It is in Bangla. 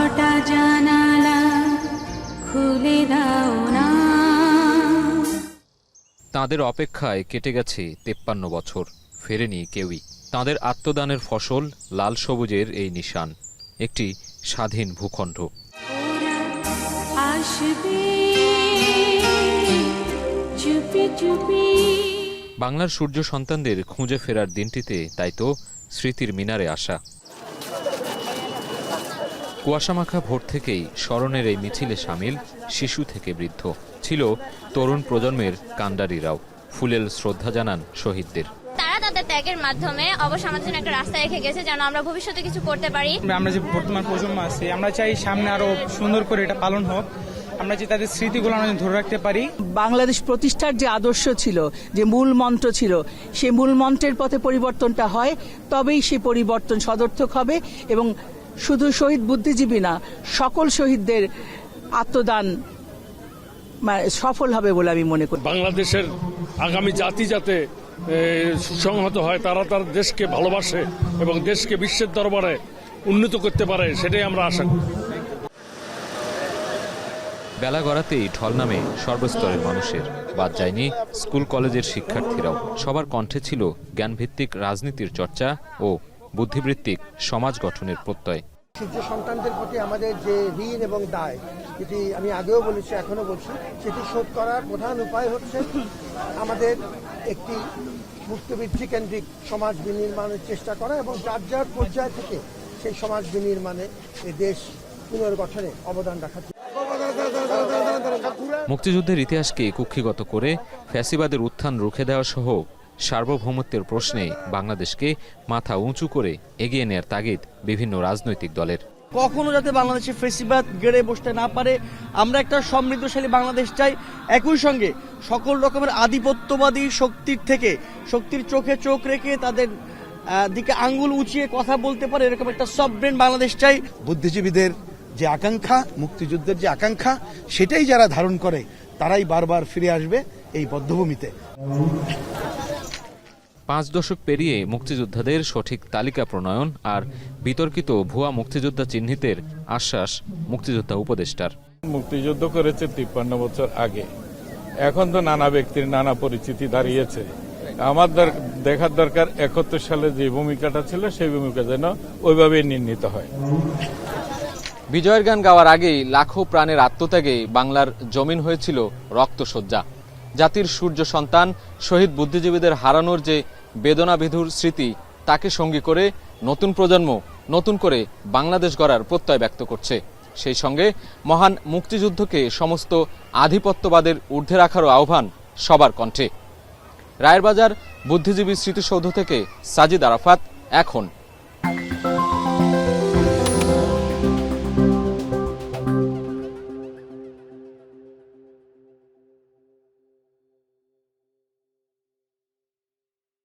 ফাটা জানালা খুলে দাও না। তাঁদের অপেক্ষায় কেটে গেছে 53 বছর, ফেরেনি কেউই। তাঁদের আত্মদানের ফসল লাল সবুজের এই নিশান, একটি স্বাধীন ভূখণ্ড। চুপি চুপি বাংলার সূর্য সন্তানদের খুঁজে ফেরার দিনটিতে তাই তো স্মৃতির মিনারে আসা। কুয়াশামাখা ভোর থেকেই স্মরণের এই মিছিলে সামিল শিশু থেকে বৃদ্ধ। ছিল তরুণ প্রজন্মের কান্ডারিরাও। ফুলেল শ্রদ্ধা জানান শহীদদের। তারা তাদের ত্যাগের মাধ্যমে অবশ্য আমাদের জন্য একটা রাস্তা রেখে গেছে যেন আমরা ভবিষ্যতে কিছু করতে পারি। আমরা যে বর্তমান প্রজন্ম আছি, আমরা চাই সামনে আরো সুন্দর করে এটা পালন হোক। আমরা যে তাদের স্মৃতিগুলো আমরা ধরে রাখতে পারি। বাংলাদেশ প্রতিষ্ঠার যে আদর্শ ছিল, যে মূল মন্ত্র ছিল, সেই মূল মন্ত্রের পথে পরিবর্তনটা হয়, তবেই সেই পরিবর্তন সদর্থক হবে এবং শুধু শহীদ বুদ্ধিজীবী না, সকল শহীদদের আত্মদান সফল হবে বলে আমি মনে করি। বাংলাদেশের আগামী জাতি যাতে সুসংহত হয়, তারা তার দেশকে ভালোবাসে এবং দেশকে বিশ্বের দরবারে উন্নত করতে পারে, সেটাই আমরা আশা করি। বেলা গড়াতেই ঢল নামে সর্বস্তরের মানুষের। বাদ যায়নি স্কুল কলেজের শিক্ষার্থীরাও। সবার কণ্ঠে ছিল জ্ঞানভিত্তিক রাজনীতির চর্চা ও বুদ্ধিবৃত্তিক সমাজ গঠনের প্রত্যয়। সূর্য সন্তানদের প্রতি আমাদের যে ঋণ এবং দায়, যেটি আমি আগেও বলেছি, এখনো বলছি, সেটি শোধ করার প্রধান উপায় হচ্ছে আমাদের একটি মুক্তবৃত্তি কেন্দ্রিক সমাজ বিনির্মাণের চেষ্টা করা এবং যার যার পর্যায় থেকে সেই সমাজ বিনির্মাণে এই দেশ পুনর্গঠনে অবদান রাখা। মুক্তিযুদ্ধের ইতিহাসকে কুক্ষিগত করে ফ্যাসিবাদের উত্থান রুখে দেওয়া সহ সার্বভৌমত্বের প্রশ্নে বাংলাদেশকে মাথা উঁচু করে এগিয়ে নেয়ার তাগিদ বিভিন্ন রাজনৈতিক দলের। কখনো যাতে বাংলাদেশে ফ্যাসিবাদ গেড়ে বসতে না পারে, আমরা একটা সমৃদ্ধশালী বাংলাদেশ চাই। একই সঙ্গে সকল রকমের আধিপত্যবাদী শক্তির চোখে চোখ রেখে তাদের দিকে আঙ্গুল উঁচিয়ে কথা বলতে পারে এরকম একটা সফটব্রেন বাংলাদেশ চাই। বুদ্ধিজীবীদের যে আকাঙ্ক্ষা, মুক্তিযুদ্ধের যে আকাঙ্ক্ষা, সেটাই যারা ধারণ করে তারাই বারবার ফিরে আসবে এই বধ্যভূমিতে। 5 দশক পেরিয়ে মুক্তিযোদ্ধাদের সঠিক তালিকা প্রণয়ন আর বিতর্কিত ভুয়া মুক্তিযোদ্ধা চিহ্নিতের আশ্বাস মুক্তিযোদ্ধা উপদেষ্টার। মুক্তিযুদ্ধ করেছে 53 বছর আগে, এখন তো নানা ব্যক্তির নানা পরিচিতি দাঁড়িয়েছে। আমাদের দেখার দরকার 71 সালে যে ভূমিকাটা ছিল সেই ভূমিকা যেন ওইভাবে নির্ণীত হয়। বিজয়ের গান গাওয়ার আগেই লাখো প্রাণের আত্মত্যাগে বাংলার জমিন হয়েছিল রক্তশয্যা। জাতির সূর্য সন্তান শহীদ বুদ্ধিজীবীদের হারানোর যে বেদনাবিধুর স্মৃতি, তাকে সঙ্গী করে নতুন প্রজন্ম নতুন করে বাংলাদেশ গড়ার প্রত্যয় ব্যক্ত করছে। সেই সঙ্গে মহান মুক্তিযুদ্ধকে সমস্ত আধিপত্যবাদের ঊর্ধ্বে রাখারও আহ্বান সবার কণ্ঠে। রায়েরবাজার বুদ্ধিজীবী স্মৃতিসৌধ থেকে সাজিদ আরাফাত, এখন।